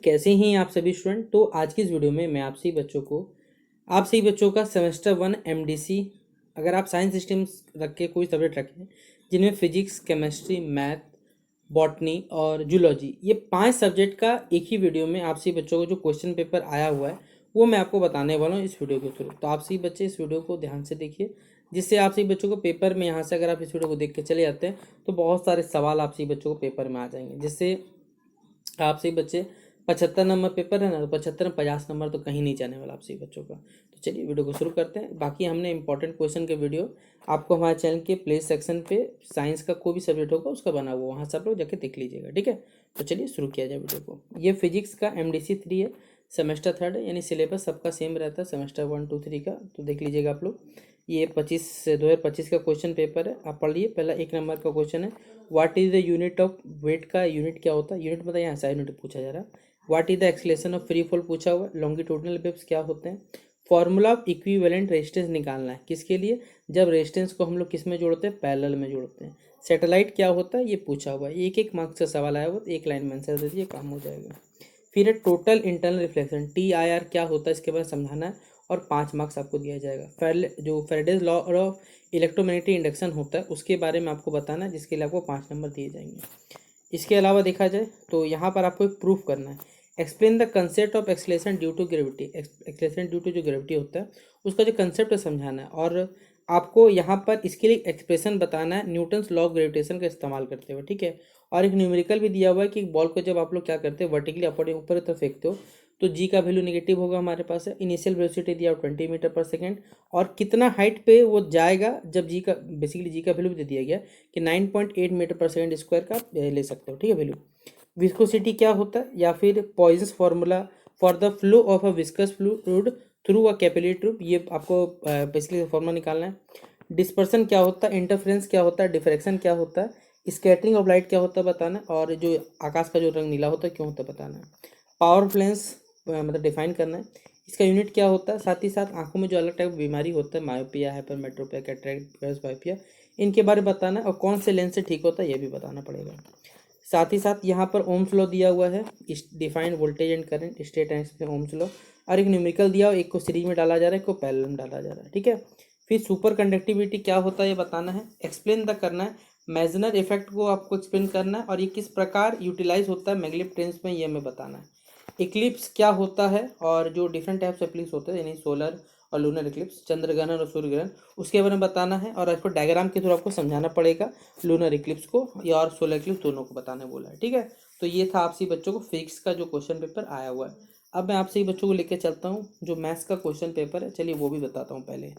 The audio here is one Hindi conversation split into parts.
कैसे हैं आप सभी स्टूडेंट। तो आज की इस वीडियो में मैं आप सभी बच्चों का सेमेस्टर 1 एमडीसी, अगर आप साइंस स्ट्रीम्स रख के कोई सब्जेक्ट रखें जिनमें फिजिक्स, केमिस्ट्री, मैथ, बॉटनी और जूलॉजी, ये 5 सब्जेक्ट का एक ही वीडियो में आप सभी बच्चों को जो क्वेश्चन पेपर आया हुआ है वो मैं आपको बताने वाला हूँ इस वीडियो के थ्रू। तो आप सभी बच्चे इस वीडियो को ध्यान से देखिए, जिससे आप सभी बच्चों को पेपर में यहाँ से अगर आप इस वीडियो को देख के चले जाते हैं तो बहुत सारे सवाल आप सभी बच्चों को पेपर में आ जाएंगे, जिससे आप सही बच्चे 75 नंबर पेपर है ना, तो 75 में 50 नंबर तो कहीं नहीं जाने वाला आप सही बच्चों का। तो चलिए वीडियो को शुरू करते हैं। बाकी हमने इंपॉर्टेंट क्वेश्चन के वीडियो आपको हमारे चैनल के प्ले सेक्शन पे साइंस का कोई भी सब्जेक्ट होगा उसका बना हुआ, वहाँ से आप लोग जाके देख लीजिएगा, ठीक है। तो चलिए शुरू किया जाए वीडियो को। ये फिजिक्स का MDC 3 है, सेमेस्टर 3 है, यानी सिलेबस सबका सेम रहता है सेमेस्टर 1, 2, 3 का। तो देख लीजिएगा आप लोग, ये 2025 का क्वेश्चन पेपर है। आप पढ़िए। पहला 1 नंबर का क्वेश्चन है, what is the unit of weight का यूनिट क्या होता है। यूनिट मतलब यहाँ से यूनिट पूछा जा रहा है। What is the acceleration of free fall पूछा हुआ है। लॉन्गिट्यूडनल वेव्स क्या होते हैं। फॉर्मूला ऑफ इक्विवेलेंट रेजिस्टेंस निकालना है, किसके लिए, जब रेजिस्टेंस को हम लोग किस में जोड़ते हैं, पैरेलल में जोड़ते हैं। सैटेलाइट क्या होता है ये पूछा हुआ है। एक मार्क्स का सवाल आया हुआ, एक लाइन में आंसर दे दीजिए, काम हो जाएगा। फिर है टोटल इंटरनल रिफ्लेक्शन, TIR क्या होता है इसके बारे में समझाना है और 5 मार्क्स आपको दिया जाएगा। जो Faraday's law of electromagnetic induction होता है उसके बारे में आपको बताना है, जिसके लिए आपको 5 नंबर दिए जाएंगे। इसके अलावा देखा जाए तो यहाँ पर आपको एक प्रूफ करना है। Explain the concept of acceleration due to gravity. Acceleration due to जो ग्रेविटी होता है उसका जो कंसेप्ट है समझाना है, और आपको यहाँ पर इसके लिए एक्सप्रेशन बताना है न्यूटन्स लॉ ऑफ ग्रेविटेशन का इस्तेमाल करते हुए, ठीक है। और एक न्यूमेरिकल भी दिया हुआ है कि बॉल को जब आप लोग क्या करते हैं, वर्टिकली अपवर्ड ऊपर की तरफ फेंकते हो तो जी का वैल्यू नेगेटिव होगा हमारे पास है। इनिशियल वेलोसिटी दिया 20 मीटर पर सेकेंड, और कितना हाइट पे वो जाएगा जब जी का, बेसिकली जी का वैल्यू भी दे दिया गया कि 9.8 मीटर पर सेकेंड स्क्वायर का ले सकते हो, ठीक है वैल्यू। विस्कोसिटी क्या होता है, या फिर Poiseuille's formula for the flow of a viscous fluid through a capillary tube, ये आपको बेसिकली फार्मूला निकालना है। डिस्पर्सन क्या होता है, इंटरफेरेंस क्या होता है, डिफ्रैक्शन क्या होता है, स्कैटरिंग ऑफ लाइट क्या होता है बताना है, और जो आकाश का जो रंग नीला होता है क्यों होता है बताना है। पावर फ्लेंस मतलब डिफाइन करना है, इसका यूनिट क्या होता है। साथ ही साथ आंखों में जो अलग टाइप की बीमारी होता है, मायोपिया, हाइपरमेट्रोपिया, कैटरेक्ट, बायोपिया, इनके बारे में बताना है, और कौन से लेंस से ठीक होता है ये भी बताना पड़ेगा। साथ ही साथ यहाँ पर ओम्स लॉ दिया हुआ है, defined voltage and current, state and Ohm's law, और एक न्यूमेरिकल दिया हुआ, एक को सीरीज में डाला जा रहा है, एक को पैरेलल में डाला जा रहा है, ठीक है। फिर सुपर कंडक्टिविटी क्या होता है ये बताना है। एक्सप्लेन द करना है, मेजनर इफेक्ट को आपको एक्सप्लेन करना है, और ये किस प्रकार यूटिलाइज होता है मैग्नेटिक ट्रेंस में ये हमें बताना है। इक्लिप्स क्या होता है, और जो डिफरेंट टाइप्स ऑफ इक्लिप्स होते हैं, यानी सोलर और लूनर इक्लिप्स, चंद्रग्रहण और सूर्य ग्रहण, उसके बारे में बताना है, और आपको डायग्राम के थ्रू आपको समझाना पड़ेगा लूनर इक्लिप्स को या और सोलर इक्लिप्स दोनों को बताने बोला है, ठीक है। तो ये था आपसे बच्चों को फिजिक्स का जो क्वेश्चन पेपर आया हुआ है। अब मैं आपसे बच्चों को लेकर चलता हूँ जो मैथ्स का क्वेश्चन पेपर है, चलिए वो भी बताता हूँ पहले।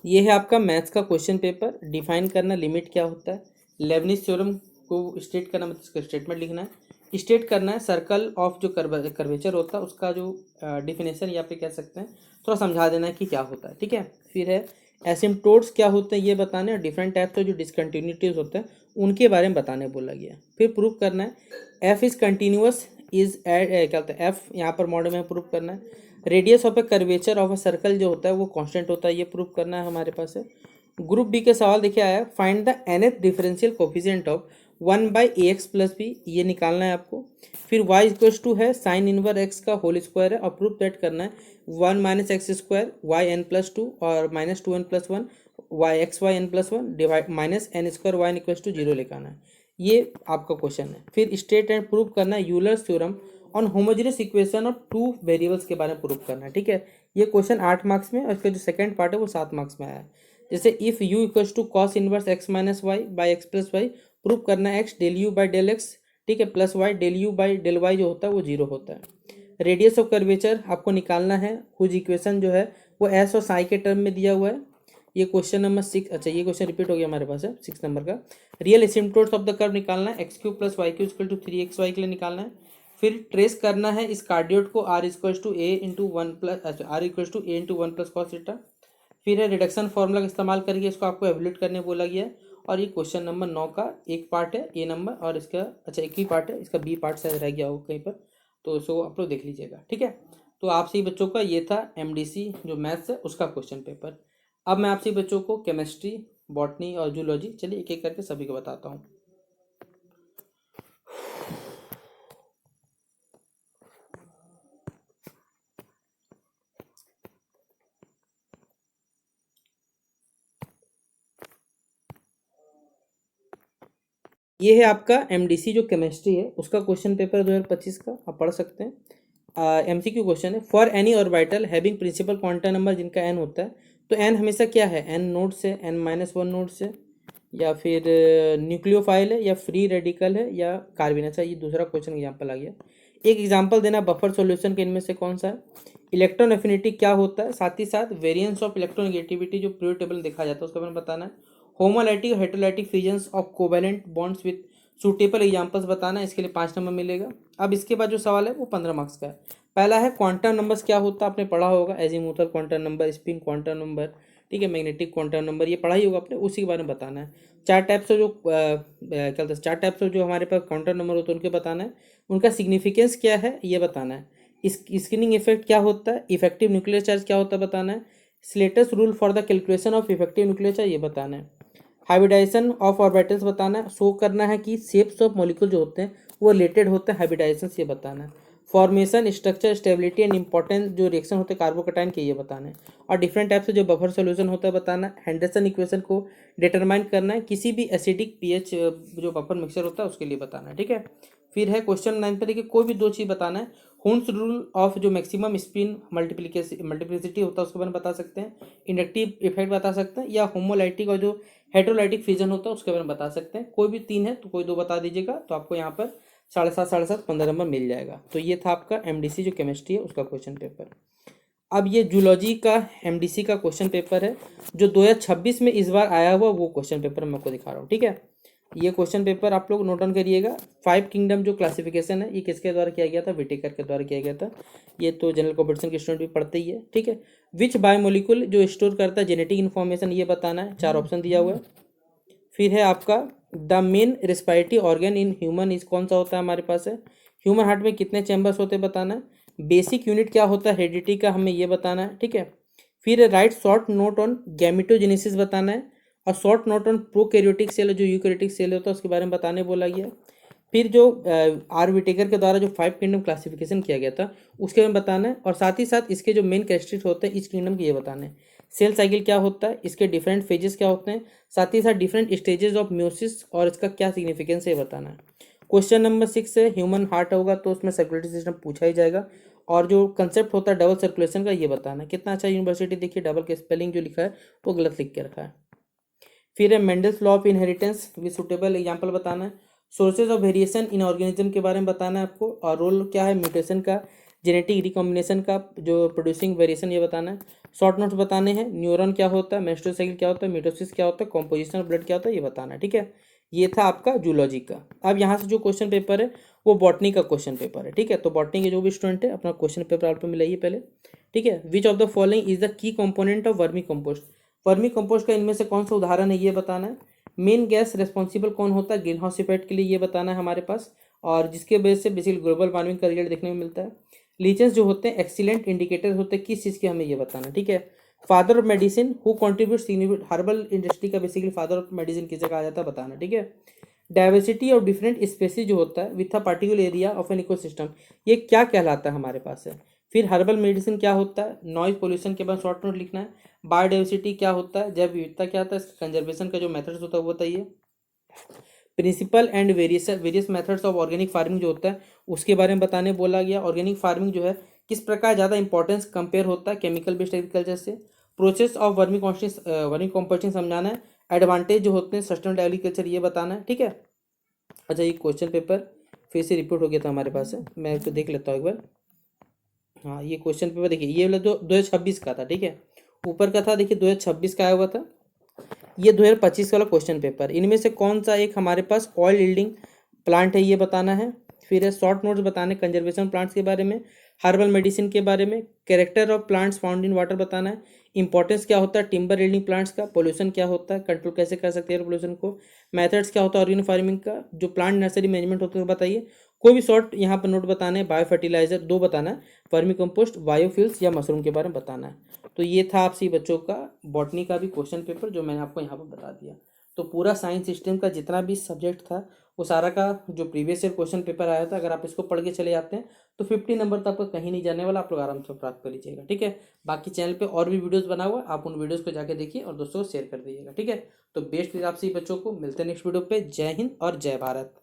ये है आपका मैथ्स का क्वेश्चन पेपर। डिफाइन करना लिमिट क्या होता है, लेबनिज थ्योरम को स्टेट करना, मतलब इसका स्टेटमेंट लिखना है। स्टेट करना है सर्कल ऑफ जो कर्वेचर होता है उसका जो डिफिनेशन, या फिर कह सकते हैं थोड़ा समझा देना है कि क्या होता है, ठीक है। फिर है एसिम्पटोट्स क्या होते हैं ये बताने, और डिफरेंट टाइप्स ऑफ जो डिसकंटिन्यूटीज होते हैं उनके बारे में बताने बोला गया। फिर प्रूफ करना है एफ इज कंटिन्यूअस इज क्या होता है, एफ यहाँ पर मॉडल में प्रूफ करना है। Radius of A curvature of a circle जो होता है वो कांस्टेंट होता है, ये प्रूफ करना है हमारे पास है। ग्रुप बी के सवाल देखिए आया, find the nth differential coefficient of 1/ax+b, ये निकालना है आपको। फिर y इक्वल्स टू है साइन इनवर x का होल स्क्वायर है, और प्रूफ दैट करना है 1 - x² yn+2 और -2n+1 xyn+1 divide -n² yn equals to 0 लिखाना है। ये आपका क्वेश्चन है। फिर स्टेट एंड प्रूफ करना है Euler's theorem on homogeneous equation of 2 variables के बारे में प्रूफ करना है, ठीक है। ये क्वेश्चन 8 मार्क्स में, और इसका जो सेकंड पार्ट है वो 7 मार्क्स में आया है। जैसे if u equals to cos inverse x - y by x+y, proof करना है x del u by del x, ठीक है, plus y del u by del y जो होता है वो 0 होता है। रेडियस ऑफ कर्वेचर आपको निकालना है, कुछ इक्वेशन जो है वो s और साई के टर्म में दिया हुआ है। ये क्वेश्चन नंबर 6, अच्छा ये क्वेश्चन रिपीट हो गया हमारे पास है 6 नंबर का। रियल एसिम्पटोट्स ऑफ द कर्व निकालना है, x³ + y³ equal to 3xy के लिए निकालना है। फिर ट्रेस करना है इस कार्डियोड को, r equals to a into 1 plus, अच्छा r equals to a into 1 plus cos theta. फिर है रिडक्शन फॉर्मूला का इस्तेमाल करके इसको आपको एवल्यूट करने बोला गया है। और ये क्वेश्चन नंबर 9 का एक पार्ट है ए नंबर, और इसका अच्छा एक ही पार्ट है, इसका बी पार्ट शायद रह गया होगा कहीं पर, तो इसको आप लोग देख लीजिएगा, ठीक है। तो आप सभी बच्चों का ये था MDC जो मैथ्स है उसका क्वेश्चन पेपर। अब मैं आप सभी बच्चों को केमिस्ट्री, बॉटनी और जूलॉजी, चलिए एक एक करके सभी को बताता हूँ। ये है आपका एमडीसी जो केमिस्ट्री है उसका क्वेश्चन पेपर 2025 का, आप पढ़ सकते हैं। एमसीक्यू क्वेश्चन है, for any orbital having principal quantum number जिनका एन होता है, तो एन हमेशा क्या है, एन नोड्स है, n-1 नोड्स है, या फिर न्यूक्लियोफाइल है, या फ्री रेडिकल है, या कार्बन। अच्छा, ये दूसरा क्वेश्चन एग्जाम्पल आ गया। एक एग्जाम्पल देना बफर सॉल्यूशन के इनमें से कौन सा है। इलेक्ट्रॉन एफिनिटी क्या होता है, साथ ही साथ वेरिएंस ऑफ इलेक्ट्रोनेगेटिविटी जो पीरियड टेबल देखा जाता है उसका मैंने बताना है। होमोलाइटिक और heterolytic fusions of covalent bonds with suitable examples बताना है, इसके लिए 5 नंबर मिलेगा। अब इसके बाद जो सवाल है वो 15 मार्क्स का है। पहला है क्वांटम नंबर्स क्या होता है, आपने पढ़ा होगा, azimuthal quantum number, spin quantum number, ठीक है, मैग्नेटिक क्वांटम नंबर, ये पढ़ा ही होगा आपने, उसी के बारे में बताना है। चार टाइप्स ऑफ जो क्या कहते हैं, चार टाइप्स ऑफ जो हमारे पास क्वांटम नंबर होते हैं उनके बताना है, उनका सिग्निफिकेंस क्या है ये बताना है। स्क्रीनिंग इफेक्ट क्या होता है, इफेक्टिव न्यूक्लियर चार्ज क्या होता है बताना है। Slater's rule for the calculation of effective nuclear charge ये बताना है। हाइब्रिडाइजेशन ऑफ ऑर्बिटल्स बताना है, शो करना है कि शेप्स ऑफ मॉलिक्यूल जो होते हैं वो रिलेटेड होते हैं हाइब्रिडाइजेशन से, ये बताना है। Formation, structure, stability and important जो रिएक्शन होते हैं कार्बोकैटायन के, ये बताना है। और डिफरेंट टाइप से जो बफर सॉल्यूशन होता है बताना है। हेंडरसन इक्वेशन को डिटरमाइन करना है, किसी भी एसिडिक पीएच जो बफर मिक्सचर होता है उसके लिए बताना है, ठीक है। फिर है क्वेश्चन 9 पर देखिए, कोई भी दो चीज़ बताना है। हुन्स रूल ऑफ जो मैक्सिमम स्पिन मल्टीप्लिसिटी होता है उसके बारे में बता सकते हैं। इंडक्टिव इफेक्ट बता सकते हैं, या होमोलाइटिक और जो हेटेरोलाइटिक फ्यूजन होता है उसके बारे में बता सकते हैं। कोई भी तीन है तो कोई दो बता दीजिएगा, तो आपको यहाँ पर 7.5 15 नंबर मिल जाएगा। तो ये था आपका एमडीसी जो केमिस्ट्री है उसका क्वेश्चन पेपर। अब ये जूलॉजी का एमडीसी का क्वेश्चन पेपर है जो 2026 में इस बार आया हुआ, वो क्वेश्चन पेपर मैं आपको दिखा रहा हूँ, ठीक है। ये क्वेश्चन पेपर आप लोग नोट डाउन करिएगा। 5 किंगडम जो क्लासिफिकेशन है ये किसके द्वारा किया गया था, विटेकर के द्वारा किया गया था। ये तो जनरल कॉम्पिटिशन के स्टूडेंट भी पढ़ते ही है, ठीक है। विच बायोमोलिक्यूल जो स्टोर करता है जेनेटिक इन्फॉर्मेशन, ये बताना है, 4 ऑप्शन दिया हुआ है। फिर है आपका the main respiratory organ in human is कौन सा होता है हमारे पास है। ह्यूमन हार्ट में कितने चैम्बर्स होते हैं बताना है। बेसिक यूनिट क्या होता है हेरिडिटी का, हमें ये बताना है, ठीक है। फिर write short note on gametogenesis बताना है, और short note on prokaryotic cell जो यूकैरियोटिक सेल होता है उसके बारे में बताने बोला गया। फिर जो आर विटेकर के द्वारा जो 5 किंगडम क्लासिफिकेशन किया गया था उसके बारे में बताना है, और साथ ही साथ इसके जो मेन कैरेक्टरिस्टिक्स होते हैं इस किंगडम के ये बताना है। सेल साइकिल क्या होता है, इसके डिफरेंट फेजेस क्या होते हैं, साथ ही साथ डिफरेंट स्टेजेस ऑफ म्योसिस और इसका क्या सिग्निफिकेंस है ये बताना है। क्वेश्चन नंबर 6 है, ह्यूमन हार्ट होगा तो उसमें सर्कुलेटरी सिस्टम पूछा ही जाएगा, और जो कंसेप्ट होता है डबल सर्कुलेशन का ये बताना है। कितना अच्छा यूनिवर्सिटी, देखिए डबल के स्पेलिंग जो लिखा है वो गलत लिख के रखा है। फिर है Mendel's law of inheritance with suitable example बताना है। Sources of variation in organism के बारे में बताना है आपको, और रोल क्या है म्यूटेशन का, जेनेटिक रिकॉम्बिनेशन का, जो प्रोड्यूसिंग वेरिएशन ये बताना है। शॉर्ट नोट्स बताने हैं, न्यूरॉन क्या होता है, मेंस्ट्रुअल साइकिल क्या होता है, मिटोसिस क्या होता है, कॉम्पोजिशन ऑफ ब्लड क्या होता है ये बताना है, ठीक है। ये था आपका जूलॉजी का। अब यहाँ से जो क्वेश्चन पेपर है वो बॉटनी का क्वेश्चन पेपर है, ठीक है। तो बॉटनी के जो भी स्टूडेंट है अपना क्वेश्चन पेपर आप लोग मिलाइए पहले, ठीक है। Which of the following is the key component of vermi compost, vermi compost का इनमें से कौन सा उदाहरण है ये बताना है। मेन गैस रिस्पॉन्सिबल कौन होता है ग्रीन हाउस इफेक्ट के लिए ये बताना है हमारे पास, और जिसके वजह से बेसिकली ग्लोबल वार्मिंग का रिजल्ट देखने में मिलता है। लीचेंस जो होते हैं एक्सीलेंट इंडिकेटर होते हैं किस चीज़ के, हमें ये बताना, ठीक है। Father of medicine who contribute significant, herbal industry का बेसिकली फादर ऑफ मेडिसिन किसे कहा जाता है बताना, ठीक है। डाइवर्सिटी ऑफ डिफरेंट स्पेसीज जो होता है with a particular area of an ecosystem, ये क्या कहलाता है हमारे पास है। फिर हर्बल मेडिसिन क्या होता है, नॉइज पोल्यूशन के बाद शॉर्ट नोट लिखना है। बायोडाइवर्सिटी क्या होता है, जैव विविधता क्या होता है, कंजर्वेशन का जो मेथड्स होता है वो बताइए। Principal and various methods of organic farming जो होता है उसके बारे में बताने बोला गया। ऑर्गेनिक फार्मिंग जो है किस प्रकार ज़्यादा इंपॉर्टेंस कंपेयर होता है केमिकल बेस्ड एग्रीकल्चर से। प्रोसेस ऑफ वर्मी कंपोस्टिंग समझाना है। एडवांटेज जो होते हैं सस्टेनेबल एग्रीकल्चर ये बताना है, ठीक है। अच्छा, ये क्वेश्चन पेपर फिर से रिपोर्ट हो गया था हमारे पास है, मैं इसको देख लेता हूँ एक बार। हाँ, ये क्वेश्चन पेपर देखिए, ये वाला जो 2026 का था, ठीक है, ऊपर का था देखिए 2026 का आया हुआ था। ये 2025 वाला क्वेश्चन पेपर, इनमें से कौन सा एक हमारे पास ऑयल यील्डिंग प्लांट है ये बताना है। फिर है शॉर्ट नोट्स बताने कंजर्वेशन प्लांट्स के बारे में, हर्बल मेडिसिन के बारे में, character of plants found in water बताना है, इंपॉर्टेंस क्या होता है टिम्बर यील्डिंग प्लांट्स का, पोल्यूशन क्या होता है, कंट्रोल कैसे कर सकते हैं पोल्यूशन को, मेथड्स क्या होता है ऑर्गेनिक फार्मिंग का, जो प्लांट नर्सरी मैनेजमेंट होता है बताइए। कोई भी शॉर्ट यहाँ पर नोट बताना है, बायो फर्टिलाइजर 2 बताना है, वर्मी कंपोस्ट, बायोफ्यूल्स या मशरूम के बारे में बताना है। तो ये था आपसे बच्चों का बॉटनी का भी क्वेश्चन पेपर जो मैंने आपको यहाँ पर बता दिया। तो पूरा साइंस सिस्टम का जितना भी सब्जेक्ट था वो सारा का जो प्रीवियस ईयर क्वेश्चन पेपर आया था, अगर आप इसको पढ़ के चले जाते हैं तो 50 नंबर तो आपका कहीं नहीं जाने वाला, आप लोग आराम से प्राप्त कर लीजिएगा। ठीक है, बाकी चैनल पे और भी वीडियोस बना हुआ है, आप उन वीडियोस को जाके देखिए और दोस्तों को शेयर कर दीजिएगा। ठीक है, तो बेस्ट आपसे बच्चों को मिलते हैं नेक्स्ट वीडियो पे। जय हिंद और जय भारत।